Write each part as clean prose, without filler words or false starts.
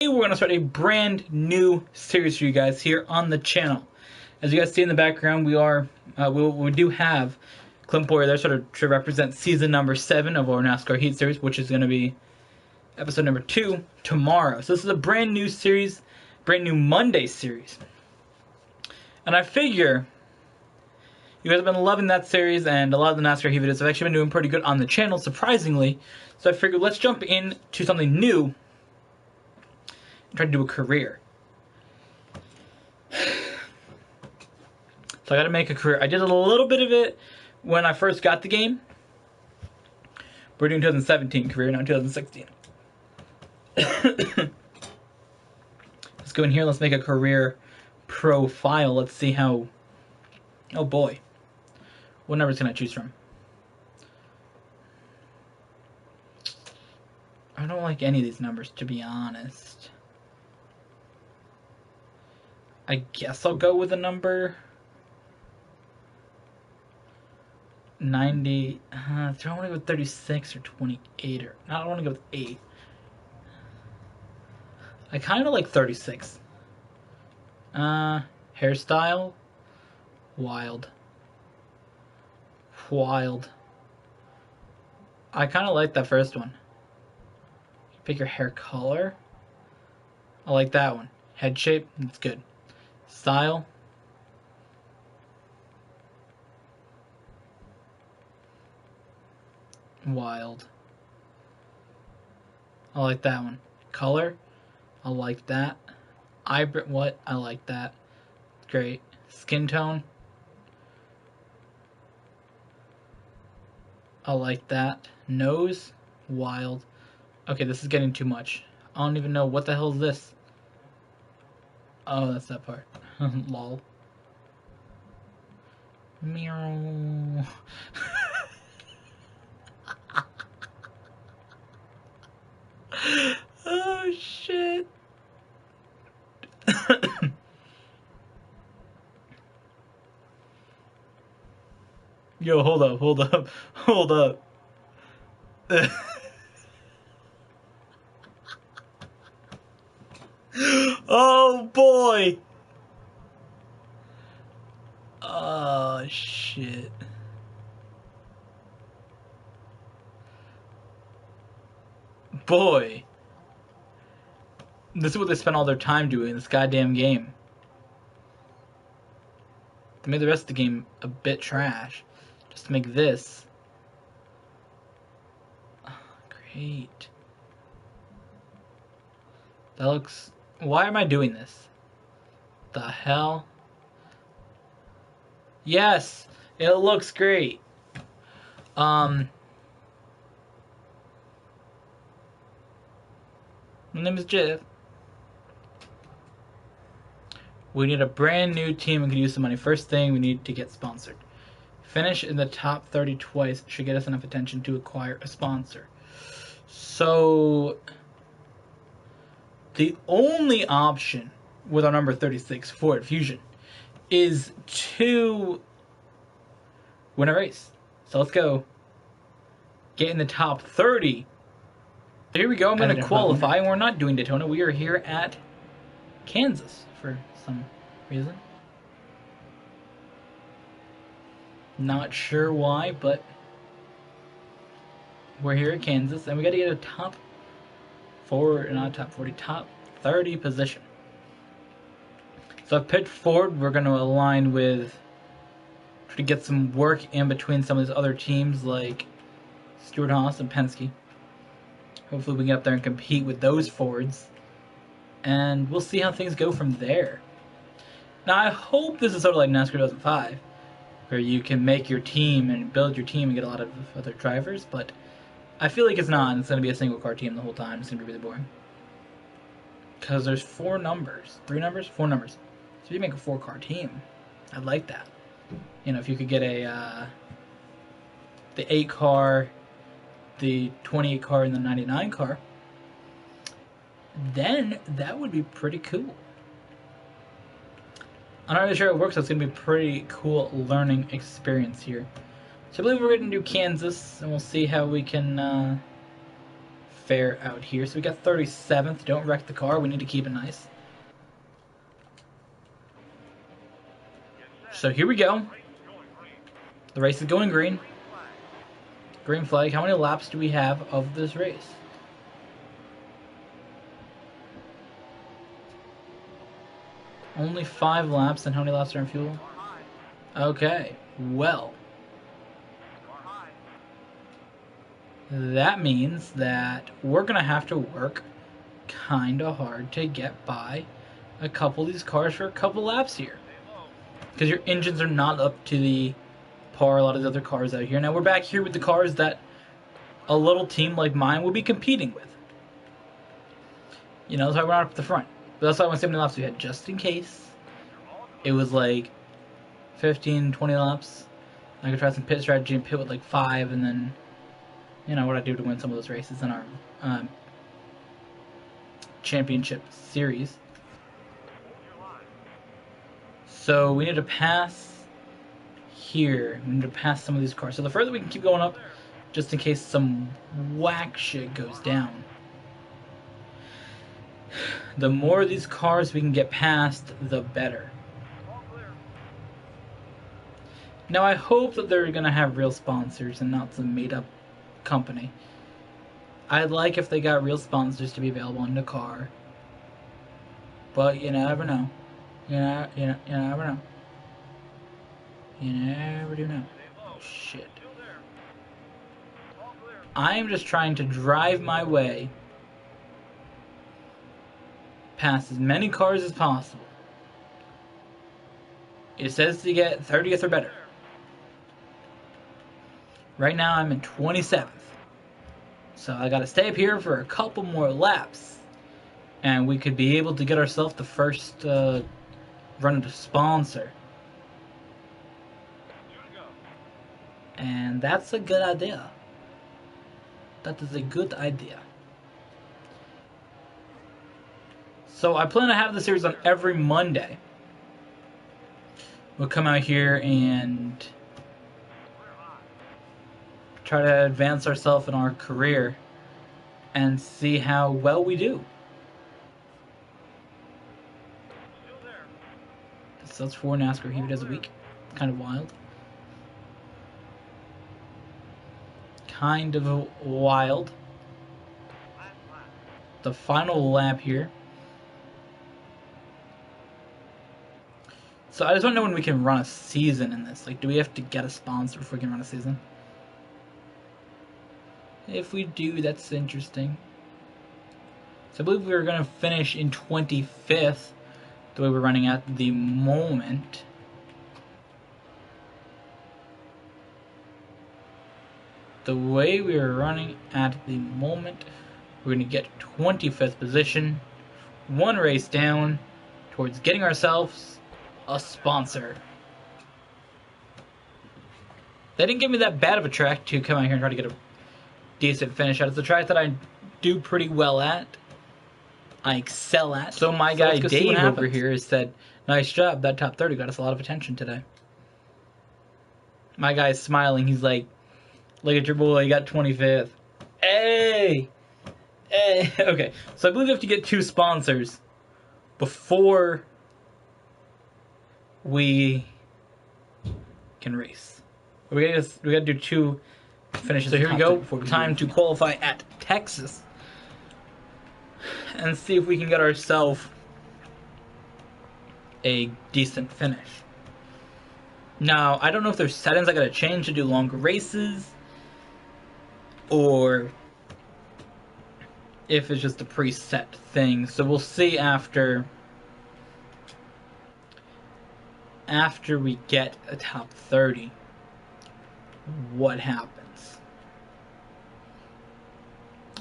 We're going to start a brand new series for you guys here on the channel. As you guys see in the background, we do have Clint Boyer there, sort of to represent season number 7 of our NASCAR Heat series, which is going to be episode number 2 tomorrow. So this is a brand new series, brand new Monday series. And I figure you guys have been loving that series, and a lot of the NASCAR Heat videos have actually been doing pretty good on the channel, surprisingly. So I figured let's jump into something new. Try to do a career. So I gotta make a career. I did a little bit of it when I first got the game. We're doing 2017 career, not 2016. Let's go in here, let's make a career profile. Let's see how... Oh boy. What numbers can I choose from? I don't like any of these numbers, to be honest. I guess I'll go with a number 90. Do I want to go with 36 or 28? Or no, I don't want to go with 8. I kind of like 36. Hairstyle, wild. I kind of like that first one. Pick your hair color. I like that one. Head shape, that's good. Style. Wild. I like that one. Color. I like that. What? I like that. Great. Skin tone. I like that. Nose. Wild. Okay, this is getting too much. I don't even know what the hell is this. Oh, that's that part. Lol. Meow. Oh, shit. Yo, hold up. Oh, boy. Oh, shit. Boy. This is what they spent all their time doing in this goddamn game. They made the rest of the game a bit trash. Just to make this. Oh, great. That looks... Why am I doing this? The hell? Yes! It looks great. My name is Jeff. We need a brand new team and could use some money. First thing, we need to get sponsored. Finish in the top 30 twice should get us enough attention to acquire a sponsor. So, the only option with our number 36 Ford Fusion is to win a race. So let's go. Get in the top 30. Here we go. I'm going to qualify. We're not doing Daytona. We are here at Kansas for some reason. Not sure why, but we're here at Kansas, and we got to get a top 30 position. So I've picked Ford. We're going to align with, try to get some work in between some of these other teams like Stewart-Haas and Penske. Hopefully we can get up there and compete with those Fords. And we'll see how things go from there. Now I hope this is sort of like NASCAR 2005, where you can make your team and build your team and get a lot of other drivers, but I feel like it's not. It's going to be a single car team the whole time. It's going to be really boring. Because there's 4 numbers. 3 numbers? 4 numbers. So you make a 4-car team. I'd like that. You know, if you could get a the 8 car, the 28 car, and the 99 car, then that would be pretty cool. I'm not really sure how it works, so it's going to be a pretty cool learning experience here. So I believe we're going to do Kansas, and we'll see how we can fair out here. So we got 37th. Don't wreck the car. We need to keep it nice. So here we go. The race is going green. Green flag. How many laps do we have of this race? Only 5 laps. And how many laps are in fuel? Okay. Well, that means that we're going to have to work kind of hard to get by a couple of these cars for a couple laps here. Because your engines are not up to the par a lot of the other cars out here. Now we're back here with the cars that a little team like mine will be competing with. You know, that's why we're not up the front. But that's why I want to see how many laps we had, just in case it was like 15, 20 laps. I could try some pit strategy and pit with like 5, and then, you know, what I do to win some of those races in our championship series. So we need to pass here. We need to pass some of these cars. So the further we can keep going up, just in case some whack shit goes down. The more of these cars we can get past, the better. Now I hope that they're going to have real sponsors and not some made up company. I'd like if they got real sponsors to be available in the car. But you never know. You never know. You never do know. Oh, shit. I am just trying to drive my way past as many cars as possible. It says to get 30th or better. Right now I'm in 27th. So I gotta stay up here for a couple more laps. And we could be able to get ourselves the first run to sponsor. And that's a good idea. That is a good idea. So I plan to have the series on every Monday. We'll come out here and try to advance ourselves in our career and see how well we do. So that's 4 Nascar Heat days a week. Kind of wild. Kind of wild. The final lap here. So I just want to know when we can run a season in this. Like, do we have to get a sponsor if we can run a season? If we do, that's interesting. So I believe we were going to finish in 25th, the way we're running at the moment. The way we are running at the moment, we're going to get 25th position, 1 race down towards getting ourselves a sponsor. They didn't give me that bad of a track to come out here and try to get a decent finish out. It's a track that I do pretty well at. I excel at. So my guy Dave over here has said, nice job, that top 30 got us a lot of attention today. My guy's smiling, he's like, look at your boy, he got 25th. Hey! Hey! Okay, so I believe we have to get 2 sponsors before we can race. We gotta do 2 finishes. So here we go. Time to qualify at Texas and see if we can get ourselves a decent finish. Now, I don't know if there's settings I gotta change to do longer races, or if it's just a preset thing. So we'll see after we get a top 30 what happens.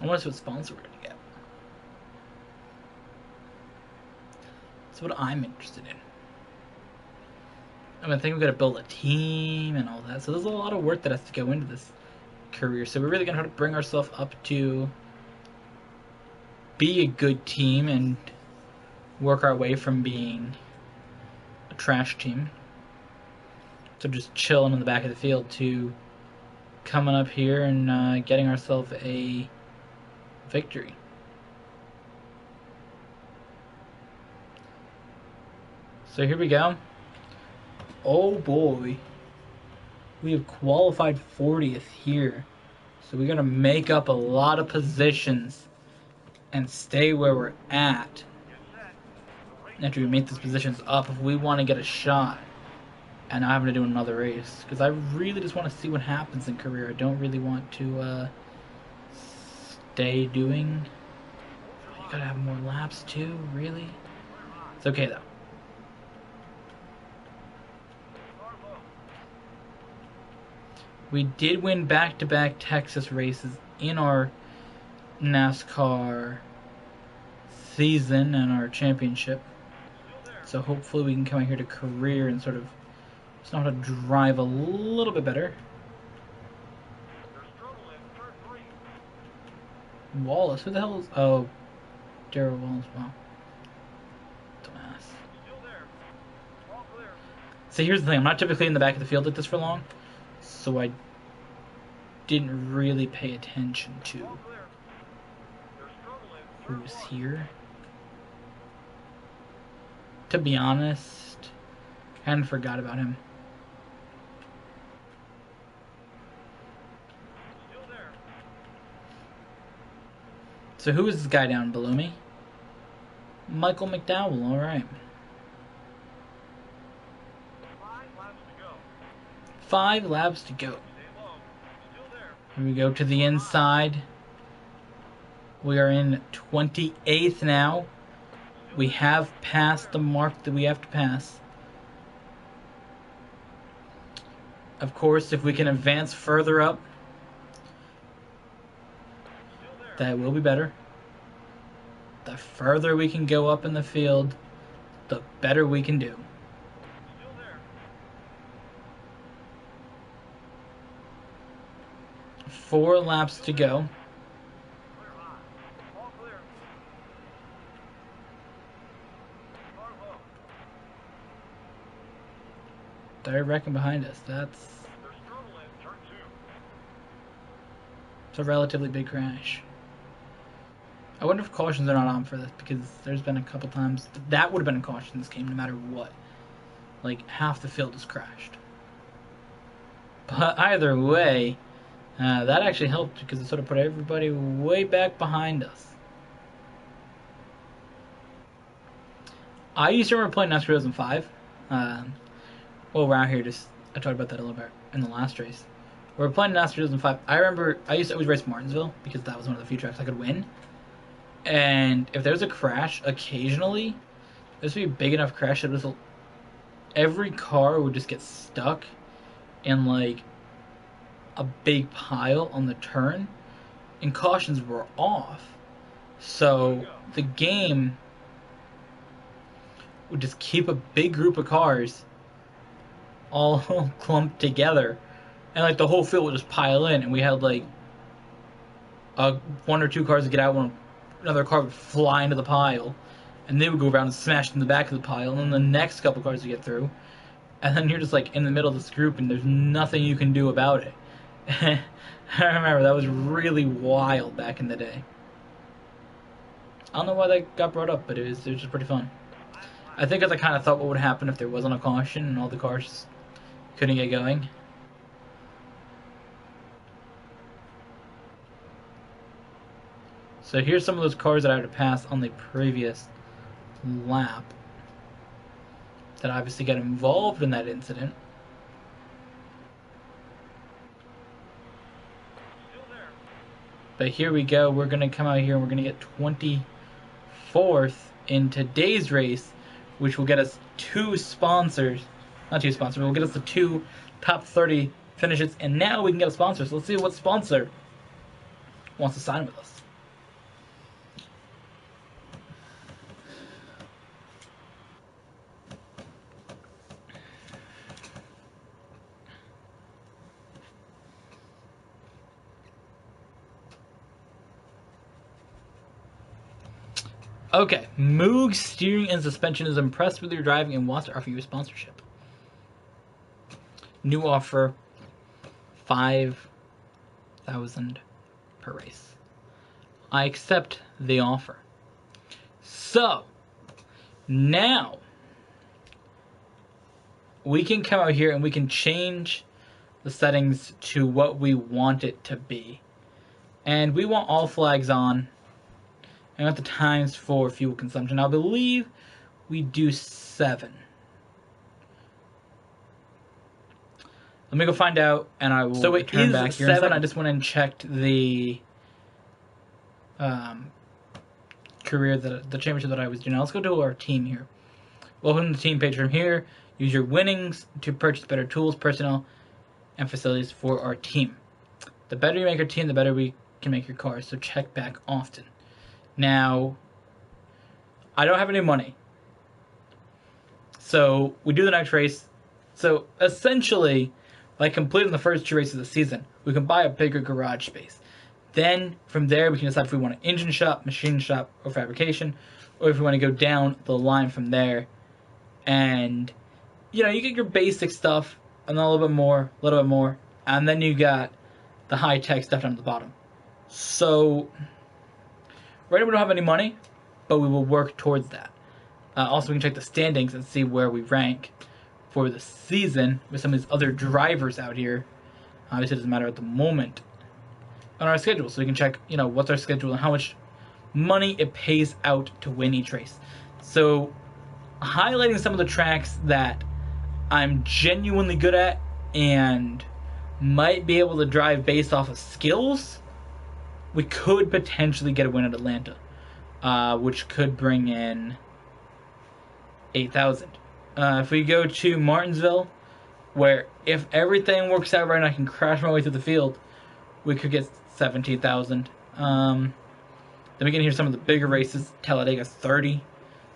I want to see what sponsor we're gonna get. That's what I'm interested in. I think we've got to build a team and all that. So there's a lot of work that has to go into this career. So we're really going to have to bring ourselves up to be a good team and work our way from being a trash team. So just chilling in the back of the field to coming up here and getting ourselves a victory. So here we go. Oh boy. We have qualified 40th here. So we're going to make up a lot of positions and stay where we're at after we make these positions up if we want to get a shot and not having to do another race. Because I really just want to see what happens in career. I don't really want to stay doing... You gotta have more laps too, really? It's okay though. We did win back-to-back Texas races in our NASCAR season and our championship. So hopefully we can come out here to career and sort of just know how to drive a little bit better. Wallace, who the hell is... Oh, Darryl Wallace, wow. Dumbass. So here's the thing, I'm not typically in the back of the field at this for long, so I didn't really pay attention to who's here. To be honest, kind of forgot about him. So who is this guy down below me? Michael McDowell, alright. 5 laps to go. Here we go to the inside. We are in 28th now. We have passed the mark that we have to pass. Of course, if we can advance further up, that will be better. The further we can go up in the field, the better we can do. Four laps to go. Third wrecking behind us. That's a relatively big crash. I wonder if cautions are not on for this, because there's been a couple times that would have been a caution in this game no matter what. Like, half the field has crashed. But either way, that actually helped because it sort of put everybody way back behind us. I used to remember playing Nascar 2005. Well, we're out here just... I talked about that a little bit in the last race. We were playing Nascar 2005. I remember I used to always race Martinsville because that was one of the few tracks I could win. And if there was a crash, occasionally, this would be a big enough crash that every car would just get stuck in like a big pile on the turn, and cautions were off. So the game would just keep a big group of cars all clumped together, and like the whole field would just pile in, and we had like one or two cars to get out when another car would fly into the pile, and they would go around and smash in the back of the pile, and then the next couple cars would get through, and then you're just like in the middle of this group and there's nothing you can do about it. I remember that was really wild back in the day. I don't know why that got brought up, but it was just pretty fun. I think because I kind of thought what would happen if there wasn't a caution and all the cars couldn't get going. So here's some of those cars that I had to pass on the previous lap that obviously got involved in that incident. But here we go. We're going to come out here and we're going to get 24th in today's race, which will get us 2 sponsors. Not 2 sponsors, but will get us the 2 top 30 finishes. And now we can get a sponsor. So let's see what sponsor wants to sign with us. Okay, Moog Steering and Suspension is impressed with your driving and wants to offer you a sponsorship. New offer, $5,000 per race. I accept the offer. So, now, we can come out here and we can change the settings to what we want it to be. And we want all flags on. And at the times for fuel consumption, I believe we do 7. Let me go find out, and I will so return back here. 7. I just went and checked the career, the championship that I was doing. Now let's go to our team here. Welcome to the team page. From here, use your winnings to purchase better tools, personnel, and facilities for our team. The better you make your team, the better we can make your cars. So check back often. Now, I don't have any money. So we do the next race. So essentially, by completing the first 2 races of the season, we can buy a bigger garage space. Then from there, we can decide if we want an engine shop, machine shop, or fabrication, or if we want to go down the line from there. And you get your basic stuff, and then a little bit more, and then you got the high-tech stuff down at the bottom. So right now we don't have any money, but we will work towards that. Also, we can check the standings and see where we rank for the season with some of these other drivers out here. Obviously, it doesn't matter at the moment on our schedule, so we can check, what's our schedule and how much money it pays out to win each race. So, highlighting some of the tracks that I'm genuinely good at and might be able to drive based off of skills, we could potentially get a win at Atlanta, which could bring in 8,000. If we go to Martinsville, where if everything works out right and I can crash my way through the field, we could get 17,000. Then we can hear some of the bigger races. Talladega 30.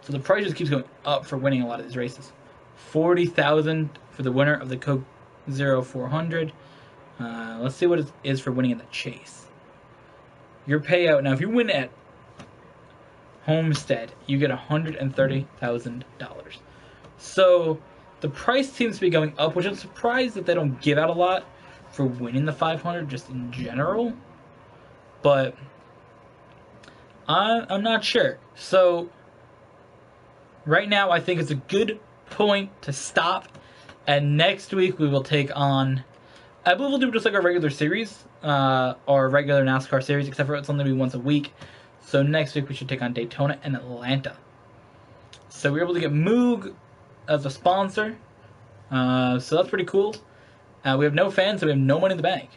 So the price just keeps going up for winning a lot of these races. 40,000 for the winner of the Coke 0400. Let's see what it is for winning in the Chase. Your payout now, if you win at Homestead, you get $130,000. So the price seems to be going up, which I'm surprised that they don't give out a lot for winning the 500 just in general. But I'm not sure. So right now I think it's a good point to stop. And next week we will take on, I believe we'll do just like our regular series, or regular NASCAR series, except for it's only be once a week. So next week we should take on Daytona and Atlanta. So we were able to get Moog as a sponsor. So that's pretty cool. We have no fans, so we have no money in the bank.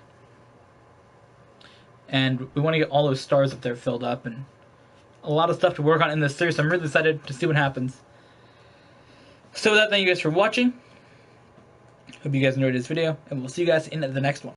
And we want to get all those stars up there filled up, and a lot of stuff to work on in this series. So I'm really excited to see what happens. So with that, thank you guys for watching. Hope you guys enjoyed this video, and we'll see you guys in the next one.